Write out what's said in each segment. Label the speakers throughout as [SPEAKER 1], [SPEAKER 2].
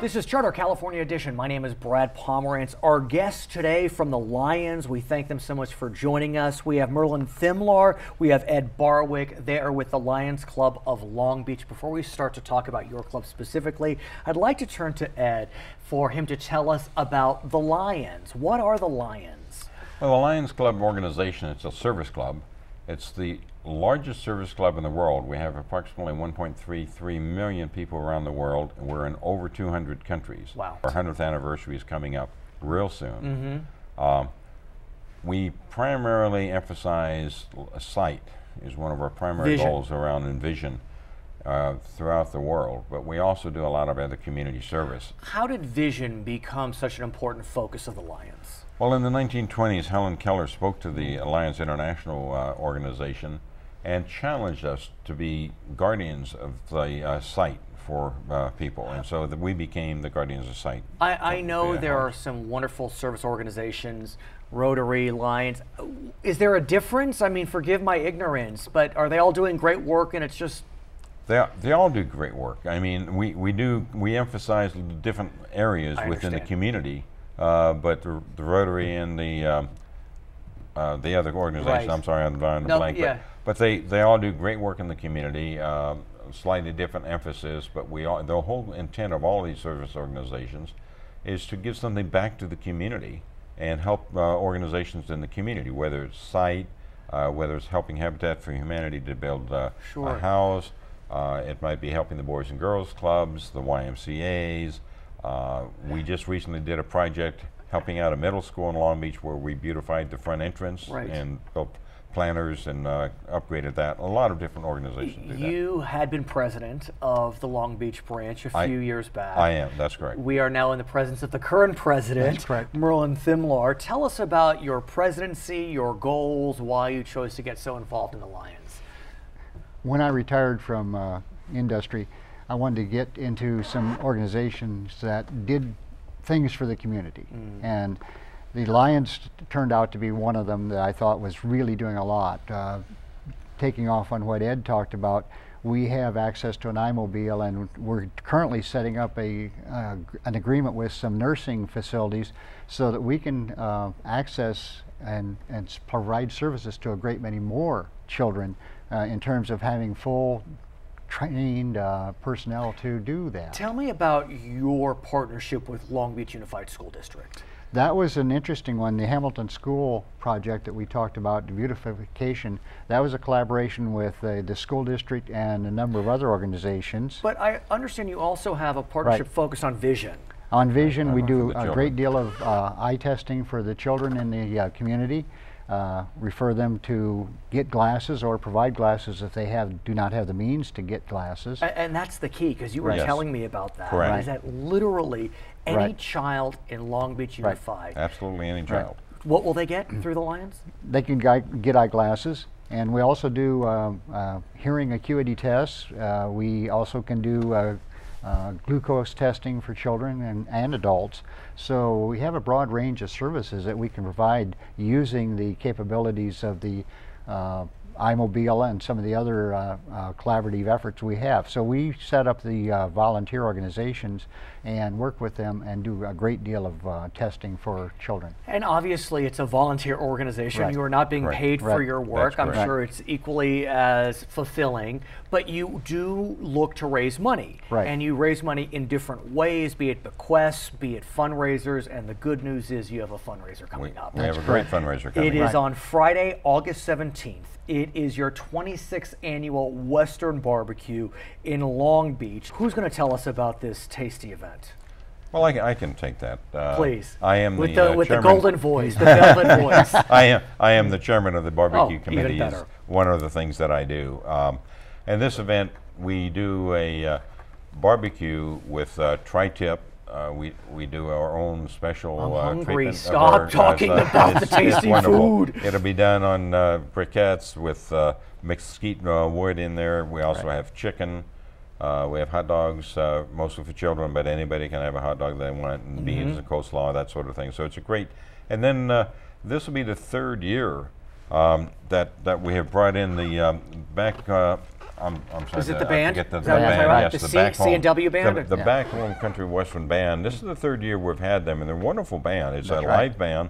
[SPEAKER 1] This is Charter California Edition. My name is Brad Pomerance. Our guests today from the Lions, we thank them so much for joining us. We have Merlin Thimlar, we have Ed Barwick. They are with the Lions Club of Long Beach. Before we start to talk about your club specifically, I'd like to turn to Ed for him to tell us about the Lions. What are the Lions?
[SPEAKER 2] Well, the Lions Club organization, it's a service club. It's the largest service club in the world. We have approximately 1.33 million people around the world, and we're in over 200 countries.
[SPEAKER 1] Wow.
[SPEAKER 2] Our 100th anniversary is coming up real soon. We primarily emphasize sight is one of our primary goals around Envision throughout the world, but we also do a lot of other community service.
[SPEAKER 1] How did vision become such an important focus of the Lions?
[SPEAKER 2] Well, in the 1920s, Helen Keller spoke to the Alliance International organization and challenged us to be guardians of the sight for people, and so that we became the guardians of sight.
[SPEAKER 1] I know there are some wonderful service organizations, Rotary, Lions. Is there a difference? I mean, forgive my ignorance, but are they all doing great work and it's just...
[SPEAKER 2] They all do great work. I mean, we emphasize different areas within the community, but the Rotary and the other organization, I'm sorry, I'm drawing a blank, but they all do great work in the community, slightly different emphasis, but the whole intent of all these service organizations is to give something back to the community and help organizations in the community, whether it's sight, whether it's helping Habitat for Humanity to build a house, it might be helping the Boys and Girls Clubs, the YMCAs. We just recently did a project helping out a middle school in Long Beach where we beautified the front entrance and built planters and upgraded that. A lot of different organizations do that.
[SPEAKER 1] You had been president of the Long Beach branch a few years back.
[SPEAKER 2] I am, that's correct.
[SPEAKER 1] We are now in the presence of the current president, Merlin Thimlar. Tell us about your presidency, your goals, why you chose to get so involved in the Lions.
[SPEAKER 3] When I retired from industry, I wanted to get into some organizations that did things for the community. And the Lions turned out to be one of them that I thought was really doing a lot. Taking off on what Ed talked about, we have access to an iMobile, and we're currently setting up an agreement with some nursing facilities so that we can access and provide services to a great many more children in terms of having full trained personnel to do that.
[SPEAKER 1] Tell me about your partnership with Long Beach Unified School District.
[SPEAKER 3] That was an interesting one. The Hamilton School project that we talked about, the beautification, that was a collaboration with the school district and a number of other organizations.
[SPEAKER 1] But I understand you also have a partnership focused on vision.
[SPEAKER 3] On vision, we do a great deal of eye testing for the children in the community. Refer them to get glasses or provide glasses if they do not have the means to get glasses.
[SPEAKER 1] And that's the key, because you were telling me about that.
[SPEAKER 2] Correct.
[SPEAKER 1] Is that literally any child in Long Beach Unified?
[SPEAKER 2] Absolutely any child.
[SPEAKER 1] What will they get through the Lions?
[SPEAKER 3] They can get eyeglasses, and we also do hearing acuity tests. We also can do glucose testing for children and adults. So we have a broad range of services that we can provide using the capabilities of the iMobile and some of the other collaborative efforts we have. So we set up the volunteer organizations and work with them and do a great deal of testing for children.
[SPEAKER 1] And obviously it's a volunteer organization. You are not being paid for your work. I'm sure it's equally as fulfilling, but you do look to raise money. And you raise money in different ways, be it bequests, be it fundraisers, and the good news is you have a fundraiser coming up.
[SPEAKER 2] We have a great fundraiser coming up.
[SPEAKER 1] It is on Friday, August 17th. It is your 26th annual Western Barbecue in Long Beach. Who's going to tell us about this tasty event?
[SPEAKER 2] Well, I can take that.
[SPEAKER 1] Please.
[SPEAKER 2] I am
[SPEAKER 1] with
[SPEAKER 2] the
[SPEAKER 1] the golden voice, the velvet voice.
[SPEAKER 2] I am the chairman of the barbecue committee.
[SPEAKER 1] Even better.
[SPEAKER 2] Is one of the things that I do. And this event, we do a barbecue with tri-tip. We do our own special
[SPEAKER 1] hungry. Stop talking about the tasty food.
[SPEAKER 2] It'll be done on briquettes with mesquite wood in there. We also have chicken. We have hot dogs, mostly for children, but anybody can have a hot dog they want, and beans and coleslaw, that sort of thing. So it's a great. And then this will be the third year that we have brought in the back I'm sorry.
[SPEAKER 1] Is it the band?
[SPEAKER 2] The
[SPEAKER 1] Is that what you're talking about?
[SPEAKER 2] yes,
[SPEAKER 1] The
[SPEAKER 2] back home.
[SPEAKER 1] C&W band?
[SPEAKER 2] The Back Home Country Western Band. This is the third year we've had them, and they're a wonderful band. It's
[SPEAKER 3] That's
[SPEAKER 2] a
[SPEAKER 3] right.
[SPEAKER 2] live band,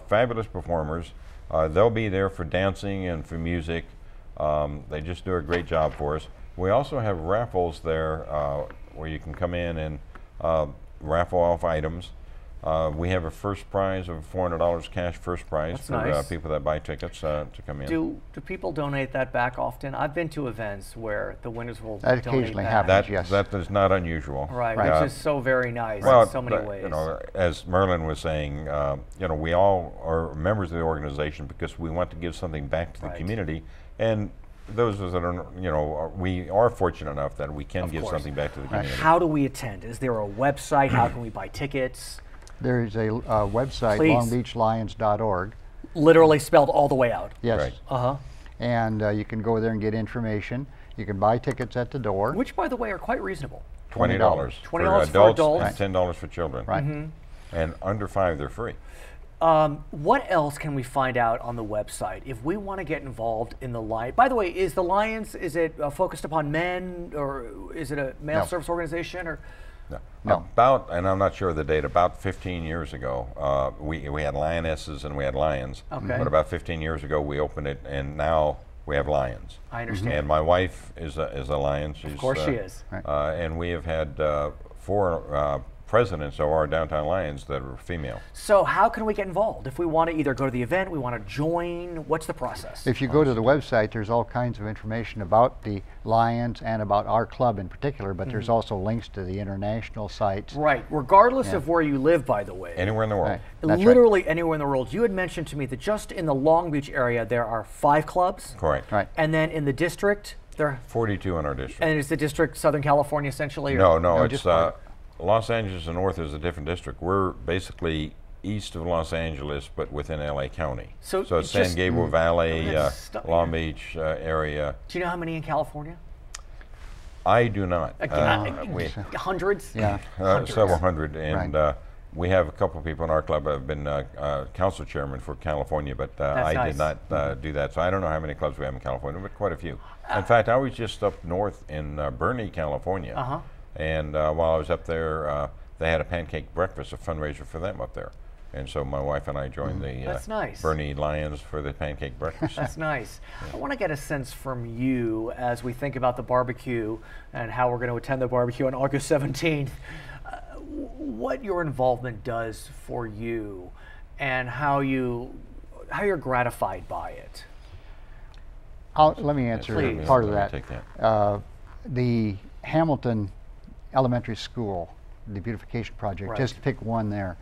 [SPEAKER 2] fabulous performers. They'll be there for dancing and for music. They just do a great job for us. We also have raffles there where you can come in and raffle off items. We have a first prize of $400 cash first prize.
[SPEAKER 1] That's
[SPEAKER 2] for
[SPEAKER 1] nice.
[SPEAKER 2] people that buy tickets to come in.
[SPEAKER 1] Do people donate that back often? I've been to events where the winners will
[SPEAKER 3] That
[SPEAKER 1] donate
[SPEAKER 3] occasionally
[SPEAKER 1] back.
[SPEAKER 3] happens. Yes.
[SPEAKER 2] That is not unusual.
[SPEAKER 1] Right,
[SPEAKER 3] Right.
[SPEAKER 1] which is so very nice
[SPEAKER 2] Well,
[SPEAKER 1] in so many
[SPEAKER 2] but,
[SPEAKER 1] ways.
[SPEAKER 2] you know, as Merlin was saying, you know, we all are members of the organization because we want to give something back to the
[SPEAKER 1] Right.
[SPEAKER 2] community, and those of us that are, you know, we are fortunate enough that we can
[SPEAKER 1] Of
[SPEAKER 2] give
[SPEAKER 1] course.
[SPEAKER 2] something back to the community.
[SPEAKER 1] How do we attend? Is there a website? How can we buy tickets?
[SPEAKER 3] There's a website,
[SPEAKER 1] Please.
[SPEAKER 3] longbeachlions.org.
[SPEAKER 1] Literally spelled all the way out.
[SPEAKER 3] Yes.
[SPEAKER 2] Right.
[SPEAKER 1] Uh-huh.
[SPEAKER 3] And you can go there and get information. You can buy tickets at the door.
[SPEAKER 1] Which, by the way, are quite reasonable.
[SPEAKER 2] $20
[SPEAKER 3] $20
[SPEAKER 2] for
[SPEAKER 1] $20 for
[SPEAKER 2] adults
[SPEAKER 1] adults.
[SPEAKER 2] and $10 for children.
[SPEAKER 3] Right.
[SPEAKER 2] And under 5, they're free.
[SPEAKER 1] What else can we find out on the website if we want to get involved in the Lions? By the way, is the Lions, is it focused upon men, or is it a male
[SPEAKER 3] No.
[SPEAKER 1] service organization? Or
[SPEAKER 3] No.
[SPEAKER 2] About, and I'm not sure of the date, about 15 years ago, we had lionesses and we had lions.
[SPEAKER 1] Okay.
[SPEAKER 2] But about 15 years ago, we opened it, and now we have lions.
[SPEAKER 1] I understand.
[SPEAKER 2] And my wife is a lion. She's,
[SPEAKER 1] Of course she is.
[SPEAKER 3] Right.
[SPEAKER 2] And we have had 4 presidents of our downtown lions that are female.
[SPEAKER 1] So how can we get involved? If we want to either go to the event, we want to join, what's the process?
[SPEAKER 3] If you go to the website, there's all kinds of information about the Lions and about our club in particular, but there's also links to the international sites.
[SPEAKER 1] Right, regardless of where you live, by the way.
[SPEAKER 2] Anywhere in the world.
[SPEAKER 3] Right. That's
[SPEAKER 1] Literally anywhere in the world. You had mentioned to me that just in the Long Beach area there are 5 clubs.
[SPEAKER 2] Correct.
[SPEAKER 3] Right.
[SPEAKER 1] And then in the district, there,
[SPEAKER 2] 42 in our district.
[SPEAKER 1] and is the district Southern California essentially? or-
[SPEAKER 2] No,
[SPEAKER 3] No,
[SPEAKER 2] it's
[SPEAKER 3] just part.
[SPEAKER 2] Los Angeles and North is a different district. We're basically east of Los Angeles, but within LA County.
[SPEAKER 1] So
[SPEAKER 2] it's
[SPEAKER 1] it's
[SPEAKER 2] San
[SPEAKER 1] just-
[SPEAKER 2] Gabriel Valley,
[SPEAKER 1] That's stunning.
[SPEAKER 2] Long Beach area.
[SPEAKER 1] Do you know how many in California?
[SPEAKER 2] I do not. We
[SPEAKER 1] Hundreds?
[SPEAKER 3] Yeah.
[SPEAKER 2] several hundred, and
[SPEAKER 3] Right.
[SPEAKER 2] we have a couple of people in our club that have been council chairman for California, but I
[SPEAKER 1] nice.
[SPEAKER 2] did not do that. So I don't know how many clubs we have in California, but quite a few. In fact, I was just up north in Bernie, California,
[SPEAKER 1] Uh-huh.
[SPEAKER 2] and while I was up there, they had a pancake breakfast, a fundraiser for them up there. And so my wife and I joined the
[SPEAKER 1] That's nice.
[SPEAKER 2] Bernie Lions for the pancake breakfast.
[SPEAKER 1] That's nice. I want to get a sense from you as we think about the barbecue and how we're going to attend the barbecue on August 17th, what your involvement does for you and how you're gratified by it.
[SPEAKER 3] Let me answer
[SPEAKER 1] Please.
[SPEAKER 3] part of
[SPEAKER 2] Let
[SPEAKER 3] that.
[SPEAKER 2] me take that.
[SPEAKER 3] The Hamilton Elementary School, the beautification project,
[SPEAKER 1] Right.
[SPEAKER 3] just to pick one there.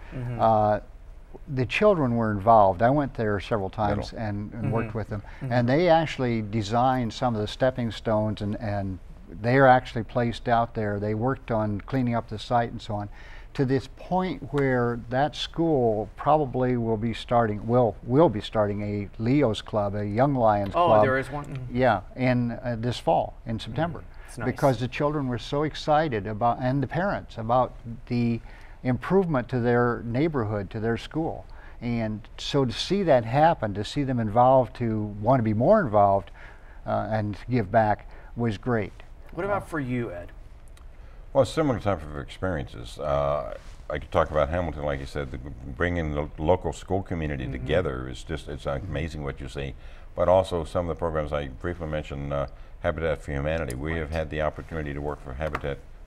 [SPEAKER 3] The children were involved. I went there several times and worked with them. And they actually designed some of the stepping stones, and they're actually placed out there. They worked on cleaning up the site and so on, to this point where that school probably will be starting a Leo's Club, a Young Lions Club.
[SPEAKER 1] Oh, there is one?
[SPEAKER 3] Yeah, in this fall, in September.
[SPEAKER 1] It's nice.
[SPEAKER 3] Because the children were so excited about, and the parents, about the improvement to their neighborhood, to their school. And so to see that happen, to see them involved, to want to be more involved and give back was great.
[SPEAKER 1] What about for you, Ed?
[SPEAKER 2] Well, similar type of experiences. I could talk about Hamilton, like you said, bringing the local school community together is just, it's amazing what you see. But also some of the programs I briefly mentioned, Habitat for Humanity. We have had the opportunity to work for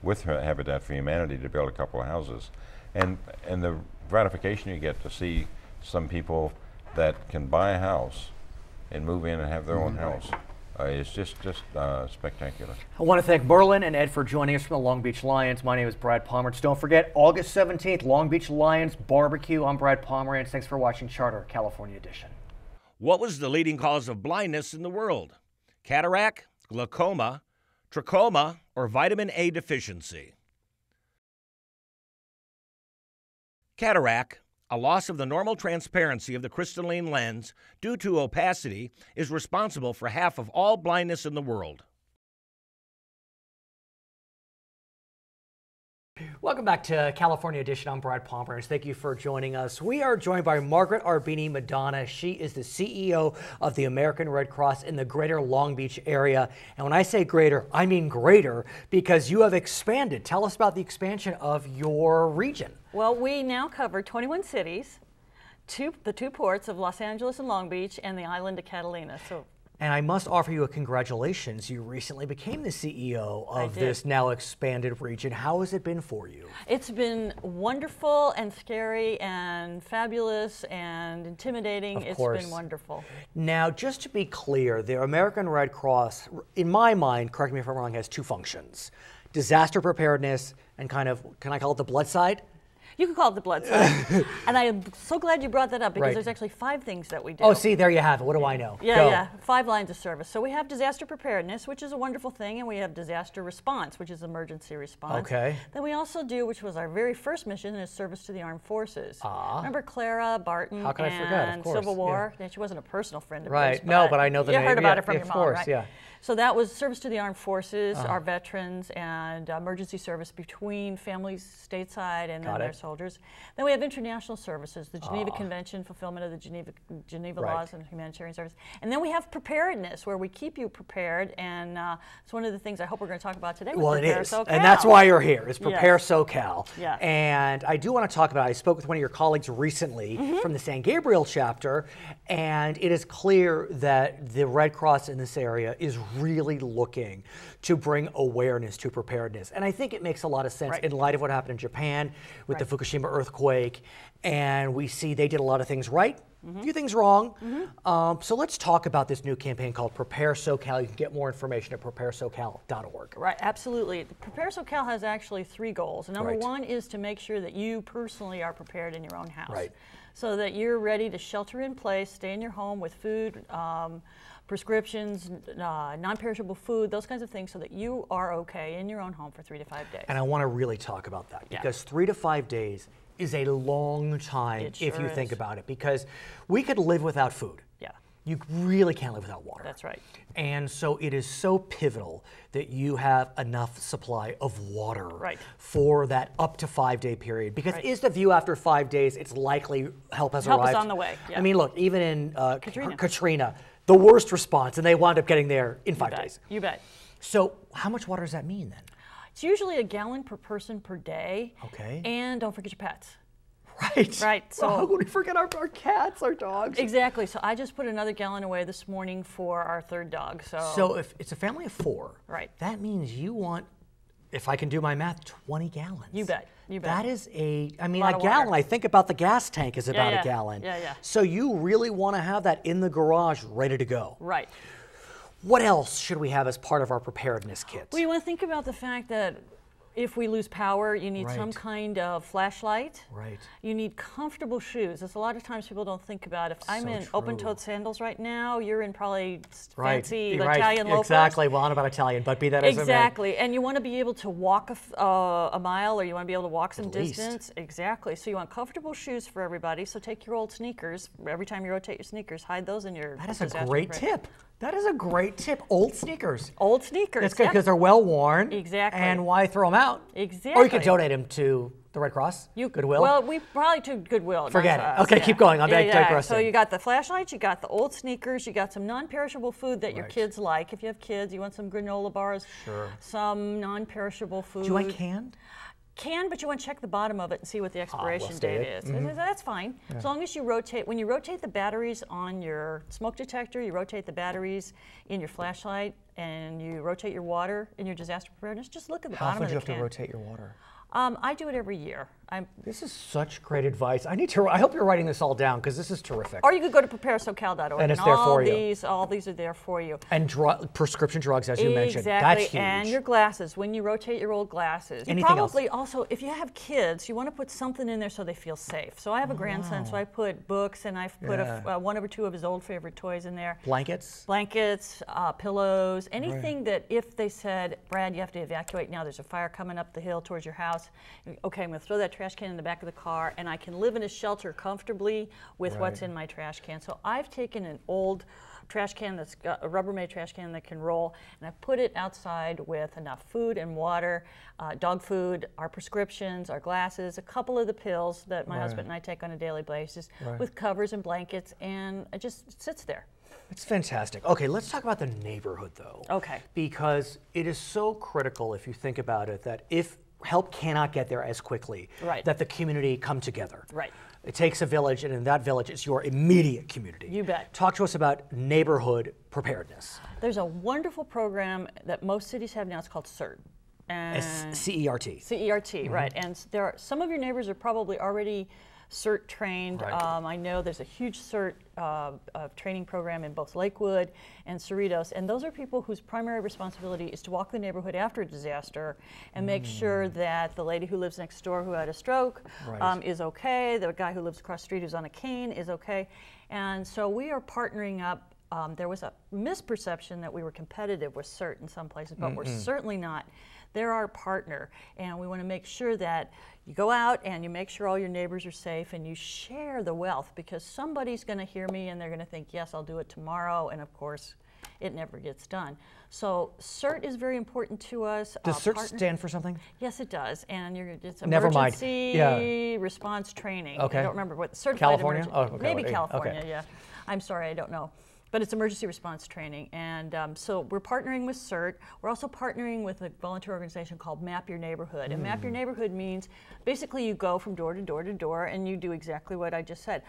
[SPEAKER 2] with Habitat for Humanity to build a couple of houses. And the gratification you get to see some people that can buy a house and move in and have their own house. It's just spectacular.
[SPEAKER 1] I want to thank Merlin and Ed for joining us from the Long Beach Lions. My name is Brad Pomerance. Don't forget, August 17th, Long Beach Lions Barbecue. I'm Brad Pomerance. Thanks for watching Charter California Edition.
[SPEAKER 4] What was the leading cause of blindness in the world? Cataract, glaucoma, trachoma, or vitamin A deficiency? Cataract, a loss of the normal transparency of the crystalline lens due to opacity, is responsible for half of all blindness in the world.
[SPEAKER 1] Welcome back to California Edition. I'm Brad Pomerance. Thank you for joining us. We are joined by Margaret Arbini Madonna. She is the CEO of the American Red Cross in the greater Long Beach area. And when I say greater, I mean greater because you have expanded. Tell us about the expansion of your region.
[SPEAKER 5] Well, we now cover 21 cities, the two ports of Los Angeles and Long Beach, and the island of Catalina.
[SPEAKER 1] And I must offer you a congratulations. You recently became the CEO of this now expanded region. How has it been for you?
[SPEAKER 5] It's been wonderful and scary and fabulous and intimidating. It's been wonderful.
[SPEAKER 1] Now, just to be clear, the American Red Cross, in my mind, correct me if I'm wrong, has two functions. Disaster preparedness and kind of, can I call it the blood side?
[SPEAKER 5] You can call it the blood side. And I am so glad you brought that up because there's actually 5 things that we do.
[SPEAKER 1] Oh, see, there you have it. What do I know?
[SPEAKER 5] Yeah, 5 lines of service. So we have disaster preparedness, which is a wonderful thing, and we have disaster response, which is emergency response.
[SPEAKER 1] Okay.
[SPEAKER 5] Then we also do, which was our very first mission, is service to the armed forces. Remember Clara Barton
[SPEAKER 1] How can I forget? Of course.
[SPEAKER 5] Civil War? Yeah. She wasn't a personal friend of
[SPEAKER 1] yours.
[SPEAKER 5] Right.
[SPEAKER 1] No, but I know the name.
[SPEAKER 5] You heard about it from your mom,
[SPEAKER 1] course,
[SPEAKER 5] right?
[SPEAKER 1] Yeah.
[SPEAKER 5] So that was service to the armed forces, our veterans, and emergency service between families stateside and then their soldiers. Then we have international services, the Geneva Convention, fulfillment of the Geneva laws and humanitarian service. And then we have preparedness, where we keep you prepared, and it's one of the things I hope we're going to talk about today.
[SPEAKER 1] Well, it is, and that's why you're here, is Prepare SoCal.
[SPEAKER 5] Yeah.
[SPEAKER 1] And I do want to talk about, I spoke with one of your colleagues recently from the San Gabriel chapter, and it is clear that the Red Cross in this area is really looking to bring awareness to preparedness. And I think it makes a lot of sense in light of what happened in Japan with the Fukushima earthquake. And we see they did a lot of things right, a few things wrong. So let's talk about this new campaign called Prepare SoCal. You can get more information at preparesocal.org.
[SPEAKER 5] Right, absolutely. Prepare SoCal has actually 3 goals. Number 1 is to make sure that you personally are prepared in your own house. So that you're ready to shelter in place, stay in your home with food, prescriptions, non-perishable food, those kinds of things, so that you are okay in your own home for 3 to 5 days.
[SPEAKER 1] And I want to really talk about that because 3 to 5 days is a long time if you think about it, because we could live without food.
[SPEAKER 5] Yeah.
[SPEAKER 1] You really can't live without water.
[SPEAKER 5] That's right.
[SPEAKER 1] And so it is so pivotal that you have enough supply of water for that up to 5-day period. Because is the view after 5 days, it's likely help has arrived.
[SPEAKER 5] Help is on the way. Yeah.
[SPEAKER 1] I mean, look, even in Katrina, the worst response, and they wound up getting there in 5 days.
[SPEAKER 5] You bet.
[SPEAKER 1] So how much water does that mean then?
[SPEAKER 5] It's usually a gallon per person per day.
[SPEAKER 1] Okay.
[SPEAKER 5] And don't forget your pets.
[SPEAKER 1] Right. So how could we forget our cats, our dogs?
[SPEAKER 5] Exactly. So I just put another gallon away this morning for our 3rd dog.
[SPEAKER 1] So if it's a family of 4, that means you want, if I can do my math, 20 gallons.
[SPEAKER 5] You bet. You bet.
[SPEAKER 1] That is a gallon. I think about the gas tank is about a gallon.
[SPEAKER 5] Yeah.
[SPEAKER 1] So you really want to have that in the garage ready to go.
[SPEAKER 5] Right.
[SPEAKER 1] What else should we have as part of our preparedness kit?
[SPEAKER 5] Well, you want to think about the fact that if we lose power, you need some kind of flashlight. You need comfortable shoes. There's a lot of times people don't think about, if I'm in open-toed sandals right now, you're in probably fancy Italian loafers.
[SPEAKER 1] Exactly. Well, I don't know about Italian, but be that as it may.
[SPEAKER 5] Exactly. And you want to be able to walk a mile, or you want to be able to walk some distance. Exactly. So you want comfortable shoes for everybody. So take your old sneakers. Every time you rotate your sneakers, hide those in your
[SPEAKER 1] That is a great tip. That is a great tip. Old sneakers.
[SPEAKER 5] Old sneakers.
[SPEAKER 1] That's good because they're well worn.
[SPEAKER 5] Exactly.
[SPEAKER 1] And why throw them out?
[SPEAKER 5] Exactly.
[SPEAKER 1] Or you could donate them to the Red Cross. Goodwill.
[SPEAKER 5] Well, we probably to Goodwill.
[SPEAKER 1] Forget it. Okay, keep going. I'm digressing.
[SPEAKER 5] So you got the flashlights, you got the old sneakers, you got some non-perishable food that your kids like. If you have kids, you want some granola bars. Some non-perishable food.
[SPEAKER 1] Do you want canned?
[SPEAKER 5] Can, but you want to check the bottom of it and see what the expiration date is. That's fine. As long as you rotate, when you rotate the batteries on your smoke detector, you rotate the batteries in your flashlight, and you rotate your water in your disaster preparedness, just look at the bottom of the can.
[SPEAKER 1] How often do you have to rotate your water?
[SPEAKER 5] I do it every year.
[SPEAKER 1] This is such great advice. I hope you're writing this all down because this is terrific.
[SPEAKER 5] Or you could go to preparesocal.org.
[SPEAKER 1] And it's there for you.
[SPEAKER 5] All these are there for you.
[SPEAKER 1] And prescription drugs, as you mentioned.
[SPEAKER 5] Exactly.
[SPEAKER 1] That's huge.
[SPEAKER 5] And your glasses, when you rotate your old glasses.
[SPEAKER 1] Anything
[SPEAKER 5] probably also, if you have kids, you want to put something in there so they feel safe. So I have a grandson, so I put books, and I've put one or two of his old favorite toys in there.
[SPEAKER 1] Blankets?
[SPEAKER 5] Blankets, pillows, anything that if they said, Brad, you have to evacuate now, there's a fire coming up the hill towards your house. Okay, I'm going to throw that trash can in the back of the car, and I can live in a shelter comfortably with what's in my trash can. So I've taken an old trash can that's got a Rubbermaid trash can that can roll, and I put it outside with enough food and water, dog food, our prescriptions, our glasses, a couple of the pills that my husband and I take on a daily basis, with covers and blankets, and it just sits there.
[SPEAKER 1] It's fantastic. Okay, let's talk about the neighborhood, though.
[SPEAKER 5] Okay.
[SPEAKER 1] Because it is so critical, if you think about it, that if help cannot get there as quickly, that the community come together.
[SPEAKER 5] Right.
[SPEAKER 1] It takes a village, and in that village, it's your immediate community.
[SPEAKER 5] You bet.
[SPEAKER 1] Talk to us about neighborhood preparedness.
[SPEAKER 5] There's a wonderful program that most cities have now. It's called CERT.
[SPEAKER 1] CERT.
[SPEAKER 5] CERT, right. And there are, some of your neighbors are probably already CERT trained. I know there's a huge CERT training program in both Lakewood and Cerritos, and those are people whose primary responsibility is to walk the neighborhood after a disaster and make sure that the lady who lives next door who had a stroke is okay, the guy who lives across the street who's on a cane is okay. And so we are partnering up. There was a misperception that we were competitive with CERT in some places, but we're certainly not. They're our partner, and we want to make sure that you go out and you make sure all your neighbors are safe and you share the wealth, because somebody's going to hear me and they're going to think, yes, I'll do it tomorrow, and of course, it never gets done. So CERT is very important to us.
[SPEAKER 1] Does CERT stand for something?
[SPEAKER 5] Yes, it does, and it's
[SPEAKER 1] Never mind.
[SPEAKER 5] emergency response training.
[SPEAKER 1] Okay.
[SPEAKER 5] I don't remember what certified
[SPEAKER 1] California?
[SPEAKER 5] Oh,
[SPEAKER 1] okay.
[SPEAKER 5] maybe California. Yeah. I'm sorry, I don't know. But it's emergency response training, and so we're partnering with CERT. We're also partnering with a volunteer organization called Map Your Neighborhood. And Map Your Neighborhood means basically you go from door to door to door and you do exactly what I just said.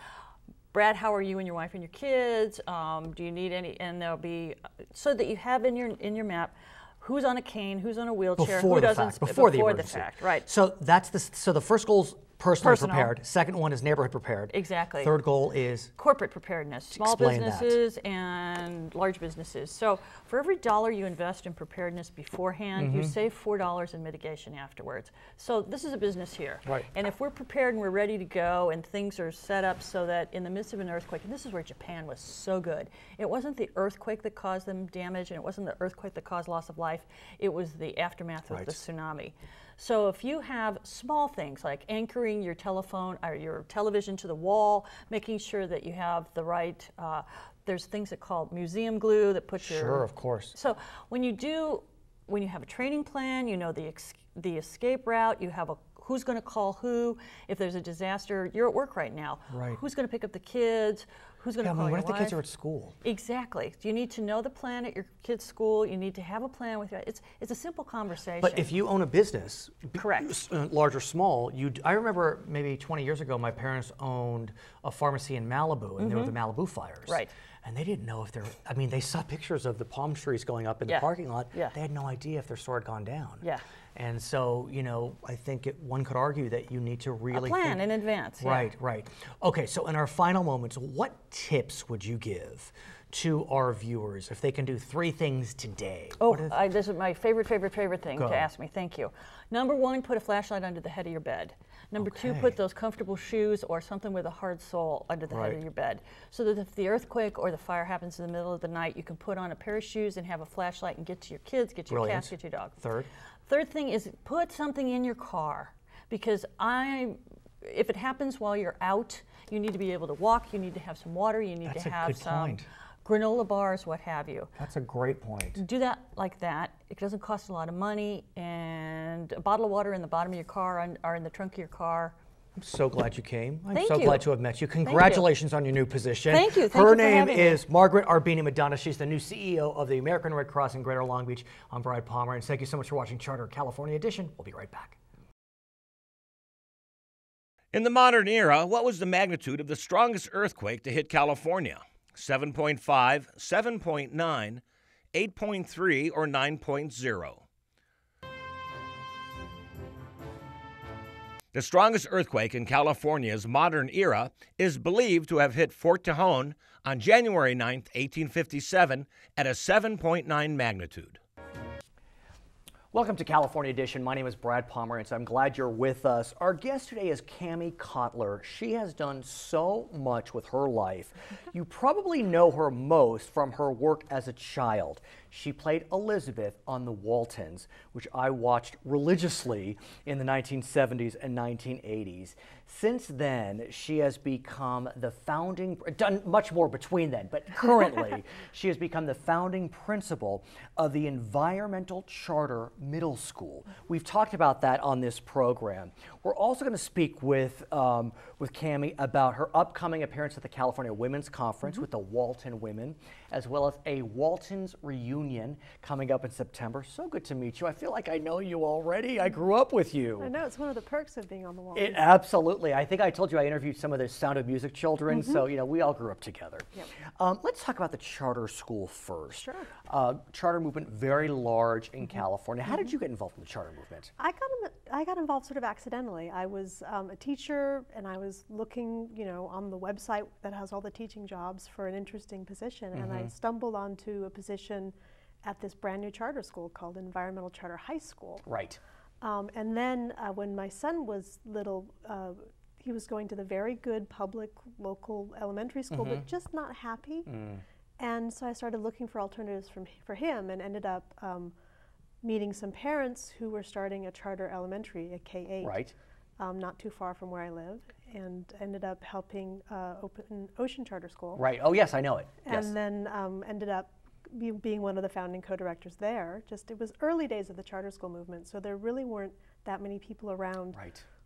[SPEAKER 5] Brad, how are you and your wife and your kids? Do you need any? And there'll be, so that you have in your map who's on a cane, who's on a wheelchair,
[SPEAKER 1] before
[SPEAKER 5] who
[SPEAKER 1] the
[SPEAKER 5] doesn't
[SPEAKER 1] fact, before the
[SPEAKER 5] the
[SPEAKER 1] emergency.
[SPEAKER 5] fact, right?
[SPEAKER 1] So that's so the first goal is personally
[SPEAKER 5] Personal.
[SPEAKER 1] prepared. Second one is neighborhood prepared.
[SPEAKER 5] Exactly.
[SPEAKER 1] Third goal is
[SPEAKER 5] corporate preparedness, small
[SPEAKER 1] Explain
[SPEAKER 5] businesses and large businesses. So for every $1 you invest in preparedness beforehand, you save $4 in mitigation afterwards. So this is a business here.
[SPEAKER 1] Right.
[SPEAKER 5] And if we're prepared and we're ready to go and things are set up so that in the midst of an earthquake, and this is where Japan was so good, it wasn't the earthquake that caused them damage, and it wasn't the earthquake that caused loss of life, it was the aftermath of the tsunami. So if you have small things like anchoring your telephone or your television to the wall, making sure that you have the right, there's things that call museum glue that puts your...
[SPEAKER 1] Sure, of course.
[SPEAKER 5] So when you have a training plan, you know the escape route, you have who's going to call who. If there's a disaster, you're at work right now.
[SPEAKER 1] Right.
[SPEAKER 5] Who's going to pick up the kids? Who's going to call your wife?
[SPEAKER 1] What if the kids are at school?
[SPEAKER 5] Exactly. You need to know the plan at your kid's school. You need to have a plan with your. It's a simple conversation.
[SPEAKER 1] But if you own a business,
[SPEAKER 5] correct,
[SPEAKER 1] large or small, I remember maybe 20 years ago, my parents owned a pharmacy in Malibu, and there were the Malibu fires.
[SPEAKER 5] Right.
[SPEAKER 1] And they didn't know if they saw pictures of the palm trees going up in the parking lot.
[SPEAKER 5] Yeah.
[SPEAKER 1] They had no idea if their store had gone down.
[SPEAKER 5] Yeah.
[SPEAKER 1] And so, I think one could argue that you need to really
[SPEAKER 5] plan
[SPEAKER 1] think
[SPEAKER 5] in advance.
[SPEAKER 1] Right, right. Okay, so in our final moments, what tips would you give to our viewers if they can do 3 things today?
[SPEAKER 5] Oh, this is my favorite thing
[SPEAKER 1] Go.
[SPEAKER 5] to ask me. Thank you. Number 1, put a flashlight under the head of your bed. Number 2, put those comfortable shoes or something with a hard sole under the head of your bed, so that if the earthquake or the fire happens in the middle of the night, you can put on a pair of shoes and have a flashlight and get to your kids, get to your cats, get to your dog. Third thing is put something in your car, because if it happens while you're out, you need to be able to walk, you need to have some water, you need to have some granola bars, what have you.
[SPEAKER 1] That's a great point.
[SPEAKER 5] Do that like that. It doesn't cost a lot of money, and a bottle of water in the bottom of your car or in the trunk of your car.
[SPEAKER 1] I'm so glad you came. I'm
[SPEAKER 5] Thank
[SPEAKER 1] so
[SPEAKER 5] you.
[SPEAKER 1] glad to have met you. Congratulations on your new position.
[SPEAKER 5] Thank you. Thank
[SPEAKER 1] Her
[SPEAKER 5] you for
[SPEAKER 1] name
[SPEAKER 5] having me.
[SPEAKER 1] is Margaret Madonna. She's the new CEO of the American Red Cross in Greater Long Beach. I'm Brad Pomerance. Thank you so much for watching Charter California Edition. We'll be right back.
[SPEAKER 4] In the modern era, what was the magnitude of the strongest earthquake to hit California? 7.5, 7.9, 8.3, or 9.0? The strongest earthquake in California's modern era is believed to have hit Fort Tejon on January 9, 1857, at a 7.9 magnitude.
[SPEAKER 1] Welcome to California Edition. My name is Brad Pomerance. I'm glad you're with us. Our guest today is Cotler. She has done so much with her life. You probably know her most from her work as a child. She played Elizabeth on the Waltons, which I watched religiously in the 1970s and 1980s. Since then, she has become the founding, done much more between then, but currently she has become the founding principal of the Environmental Charter Middle School. We've talked about that on this program. We're also going to speak with Cammie about her upcoming appearance at the California Women's Conference with the Walton Women, as well as a Waltons reunion coming up in September. So good to meet you. I feel like I know you already. I grew up with you.
[SPEAKER 6] I know, it's one of the perks of being on the Waltons.
[SPEAKER 1] Absolutely. I think I told you I interviewed some of the Sound of Music children, so you know we all grew up together. Yep. Let's talk about the charter school first.
[SPEAKER 6] Sure.
[SPEAKER 1] Charter movement, very large in California. How did you get involved in the charter movement?
[SPEAKER 6] I got involved sort of accidentally. I was a teacher, and I was looking, you know, on the website that has all the teaching jobs for an interesting position, and I stumbled onto a position at this brand new charter school called Environmental Charter High School.
[SPEAKER 1] Right.
[SPEAKER 6] And then when my son was little, he was going to the very good public local elementary school, but just not happy. And so I started looking for alternatives for him, and ended up meeting some parents who were starting a charter elementary, a K-8,
[SPEAKER 1] right,
[SPEAKER 6] not too far from where I live, and ended up helping open Ocean Charter School.
[SPEAKER 1] Right. Oh yes, I know it.
[SPEAKER 6] And then ended up being one of the founding co-directors there. Just, it was early days of the charter school movement, so there really weren't that many people around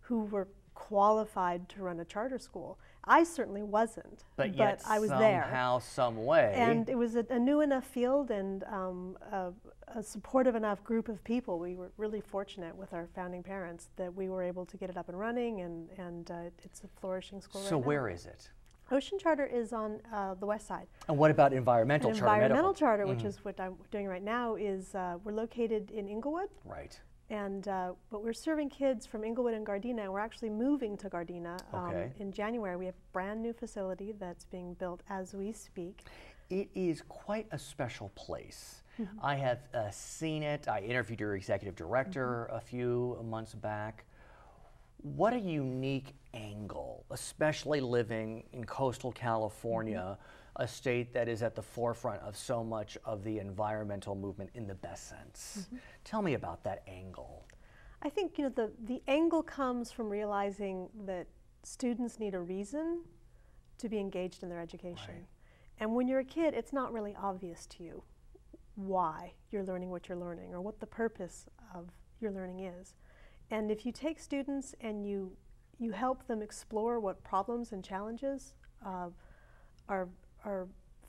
[SPEAKER 6] who were qualified to run a charter school. I certainly wasn't, but
[SPEAKER 1] yet
[SPEAKER 6] I was there.
[SPEAKER 1] Somehow, some way.
[SPEAKER 6] And it was a new enough field, and a supportive enough group of people. We were really fortunate with our founding parents that we were able to get it up and running, and it's a flourishing school right now.
[SPEAKER 1] So where is it?
[SPEAKER 6] Ocean Charter is on the west side.
[SPEAKER 1] And what about Environmental Charter?
[SPEAKER 6] Environmental Charter, which is what I'm doing right now, is we're located in Inglewood.
[SPEAKER 1] Right.
[SPEAKER 6] And but we're serving kids from Inglewood and Gardena, and we're actually moving to Gardena in January. We have a brand new facility that's being built as we speak.
[SPEAKER 1] It is quite a special place. I have seen it. I interviewed your executive director a few months back. What a unique angle, especially living in coastal California, a state that is at the forefront of so much of the environmental movement in the best sense. Tell me about that angle.
[SPEAKER 6] I think, you know, the angle comes from realizing that students need a reason to be engaged in their education. Right. And when you're a kid, it's not really obvious to you why you're learning what you're learning or what the purpose of your learning is. And if you take students and you help them explore what problems and challenges are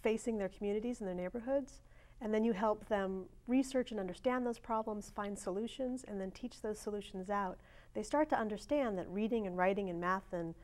[SPEAKER 6] facing their communities and their neighborhoods, and then you help them research and understand those problems, find solutions, and then teach those solutions out, they start to understand that reading and writing and math and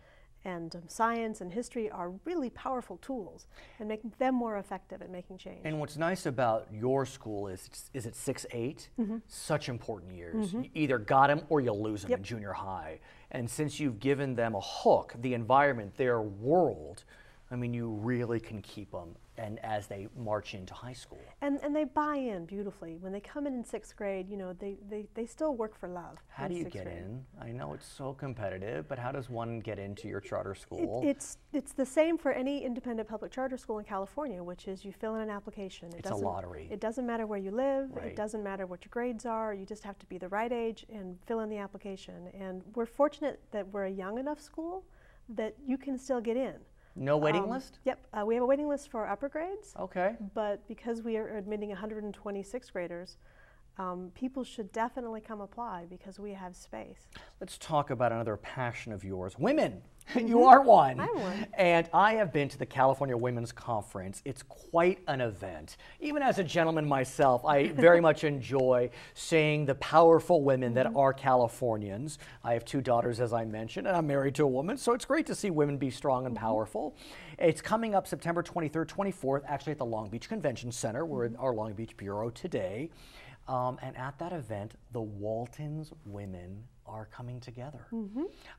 [SPEAKER 6] science and history are really powerful tools, and make them more effective at making change.
[SPEAKER 1] And what's nice about your school is it 6-8? Such important years. You either got them or you lose them in junior high. And since you've given them a hook, the environment, their world, I mean, you really can keep them and as they march into high school.
[SPEAKER 6] And they buy in beautifully. When they come in 6th grade, you know, they still work for love.
[SPEAKER 1] How do you get in? I know it's so competitive, but how does one get into your charter school?
[SPEAKER 6] It's the same for any independent public charter school in California, which is you fill in an application.
[SPEAKER 1] It's a lottery.
[SPEAKER 6] It doesn't matter where you live.
[SPEAKER 1] Right.
[SPEAKER 6] It doesn't matter what your grades are. You just have to be the right age and fill in the application. And we're fortunate that we're a young enough school that you can still get in.
[SPEAKER 1] No waiting list?
[SPEAKER 6] Yep, we have a waiting list for upper grades.
[SPEAKER 1] Okay.
[SPEAKER 6] But because we are admitting 126 graders, people should definitely come apply because we have space.
[SPEAKER 1] Let's talk about another passion of yours, women. You are one.
[SPEAKER 6] I'm one.
[SPEAKER 1] And I have been to the California Women's Conference. It's quite an event. Even as a gentleman myself, I very much enjoy seeing the powerful women that are Californians. I have 2 daughters, as I mentioned, and I'm married to a woman, so it's great to see women be strong and powerful. It's coming up September 23rd, 24th, actually at the Long Beach Convention Center. We're in our Long Beach Bureau today. And at that event, the Waltons women are coming together.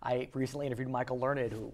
[SPEAKER 1] I recently interviewed Michael Learned, who,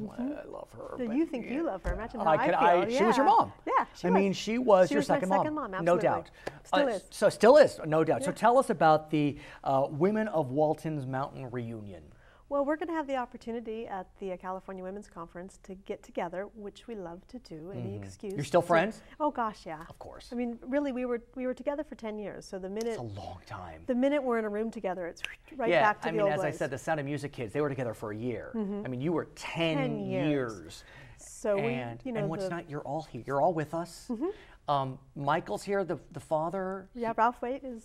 [SPEAKER 1] I love her.
[SPEAKER 6] So you think you love her. Imagine how I feel.
[SPEAKER 1] She was your mom.
[SPEAKER 6] Yeah,
[SPEAKER 1] she was. She was your second
[SPEAKER 6] my
[SPEAKER 1] mom.
[SPEAKER 6] second mom,
[SPEAKER 1] No
[SPEAKER 6] absolutely.
[SPEAKER 1] doubt.
[SPEAKER 6] Still is.
[SPEAKER 1] So still is, no doubt. Yeah. So tell us about the Women of Walton's Mountain reunion.
[SPEAKER 6] Well, we're going to have the opportunity at the California Women's Conference to get together, which we love to do. Any excuse.
[SPEAKER 1] You're still friends?
[SPEAKER 6] Oh gosh, yeah.
[SPEAKER 1] Of course.
[SPEAKER 6] I mean, really, we were together for 10 years. So the minute
[SPEAKER 1] It's a long time.
[SPEAKER 6] the minute we're in a room together, it's right
[SPEAKER 1] Yeah,
[SPEAKER 6] back to
[SPEAKER 1] I
[SPEAKER 6] the
[SPEAKER 1] mean,
[SPEAKER 6] old
[SPEAKER 1] as I
[SPEAKER 6] ways.
[SPEAKER 1] said, the Sound of Music kids, they were together for a year. I mean, you were 10 years.
[SPEAKER 6] So
[SPEAKER 1] And,
[SPEAKER 6] we, you know,
[SPEAKER 1] and what's not, you're all here. You're all with us. Michael's here, the father.
[SPEAKER 6] yeah, Ralph Waite is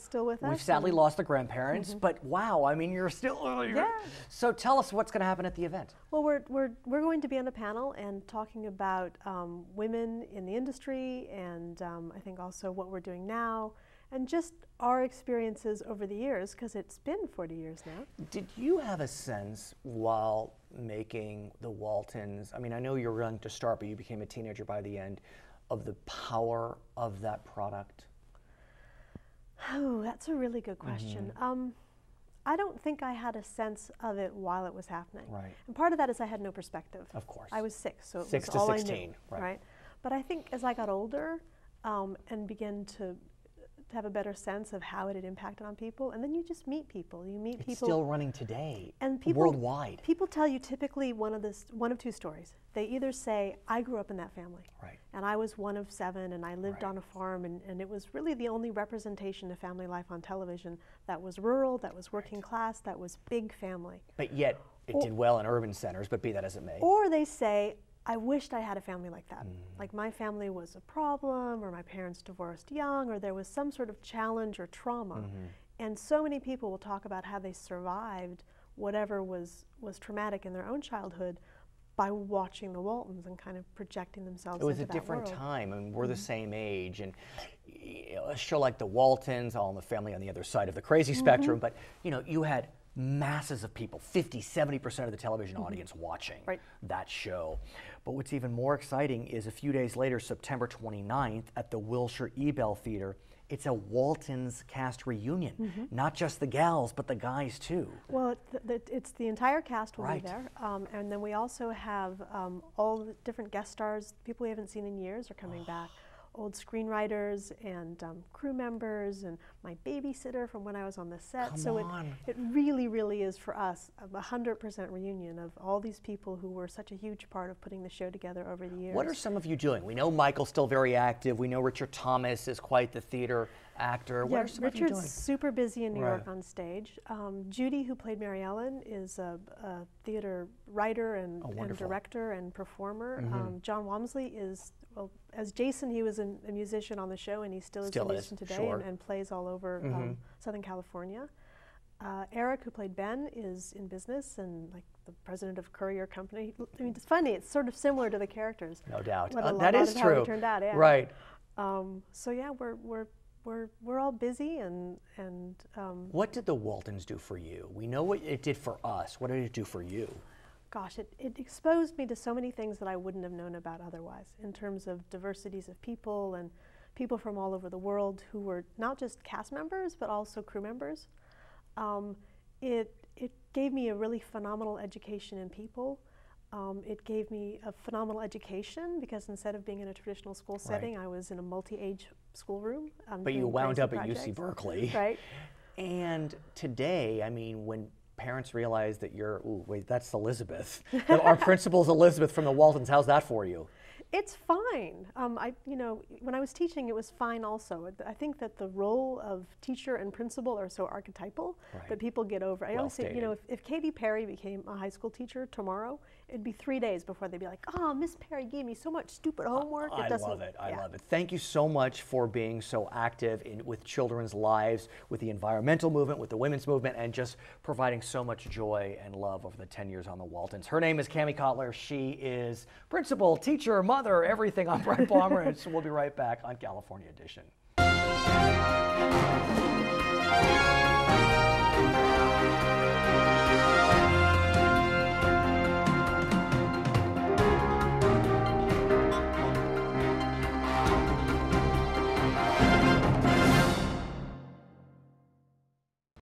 [SPEAKER 6] still with us.
[SPEAKER 1] We've sadly
[SPEAKER 6] and
[SPEAKER 1] lost the grandparents, but wow, I mean, you're still.
[SPEAKER 6] Yeah.
[SPEAKER 1] So tell us what's going to happen at the event.
[SPEAKER 6] Well, we're going to be on a panel and talking about women in the industry, and I think also what we're doing now, and just our experiences over the years, because it's been 40 years now.
[SPEAKER 1] Did you have a sense while making the Waltons? I mean, I know you were young to start, but you became a teenager by the end. Of the power of that product?
[SPEAKER 6] Oh, that's a really good question. I don't think I had a sense of it while it was happening.
[SPEAKER 1] Right.
[SPEAKER 6] And part of that is I had no perspective.
[SPEAKER 1] Of course.
[SPEAKER 6] I was 6, so it
[SPEAKER 1] 6
[SPEAKER 6] was
[SPEAKER 1] to
[SPEAKER 6] all
[SPEAKER 1] 16,
[SPEAKER 6] I knew,
[SPEAKER 1] right.
[SPEAKER 6] But I think as I got older and began to have a better sense of how it had impacted on people, and then you just meet people. You meet people.
[SPEAKER 1] It's still running today,
[SPEAKER 6] and people
[SPEAKER 1] worldwide.
[SPEAKER 6] People tell you typically one of two stories. They either say, I grew up in that family,
[SPEAKER 1] Right.
[SPEAKER 6] and I was one of 7, and I lived on a farm, and it was really the only representation of family life on television that was rural, that was working class, that was big family.
[SPEAKER 1] But yet, it did well in urban centers, but be that as it may.
[SPEAKER 6] Or they say, I wished I had a family like that. Like my family was a problem, or my parents divorced young, or there was some sort of challenge or trauma. And so many people will talk about how they survived whatever was traumatic in their own childhood by watching the Waltons and kind of projecting themselves into that world.
[SPEAKER 1] It was a different time. I mean, we're the same age, and a show like the Waltons, All in the Family on the other side of the crazy spectrum, but you know, you had masses of people, 50, 70% of the television audience watching that show. But what's even more exciting is a few days later, September 29th, at the Wilshire Ebell Theater, it's a Waltons cast reunion. Not just the gals, but the guys too.
[SPEAKER 6] Well, it's the entire cast will be there. And then we also have all the different guest stars, people we haven't seen in years are coming back. Old screenwriters and crew members and my babysitter from when I was on the set. It really, really is for us a 100% reunion of all these people who were such a huge part of putting the show together over the years.
[SPEAKER 1] What are some of you doing? We know Michael's still very active. We know Richard Thomas is quite the theater actor. What are some of you doing?
[SPEAKER 6] Richard's super busy in New York on stage. Judy, who played Mary Ellen, is a theater writer and director and performer. John Walmsley is, well, as Jason, he was a musician on the show, and he still is a musician today and plays all over Southern California. Eric, who played Ben, is in business and like the president of Courier Company. I mean, it's funny. It's sort of similar to the characters.
[SPEAKER 1] No doubt.
[SPEAKER 6] That is true. How it turned out, yeah.
[SPEAKER 1] Right.
[SPEAKER 6] So yeah, we're all busy and.
[SPEAKER 1] What did the Waltons do for you? We know what it did for us. What did it do for you?
[SPEAKER 6] Gosh, it exposed me to so many things that I wouldn't have known about otherwise, in terms of diversities of people and people from all over the world who were not just cast members but also crew members. It gave me a really phenomenal education in people. It gave me a phenomenal education because instead of being in a traditional school setting, I was in a multi-age schoolroom.
[SPEAKER 1] But you wound up at UC Berkeley.
[SPEAKER 6] Right.
[SPEAKER 1] And today, I mean, when parents realize that you're, ooh, wait, that's Elizabeth. Our principal's Elizabeth from the Waltons. How's that for you?
[SPEAKER 6] It's fine. When I was teaching, it was fine also. I think that the role of teacher and principal are so archetypal that people get over. I always say, if Katy Perry became a high school teacher tomorrow, it'd be 3 days before they'd be like, oh, Miss Perry gave me so much stupid homework.
[SPEAKER 1] I love it. I love it. Thank you so much for being so active with children's lives, with the environmental movement, with the women's movement, and just providing so much joy and love over the 10 years on the Waltons. Her name is Cammie Cotler. She is principal, teacher, mother, everything on Brett Pomerance. We'll be right back on California Edition.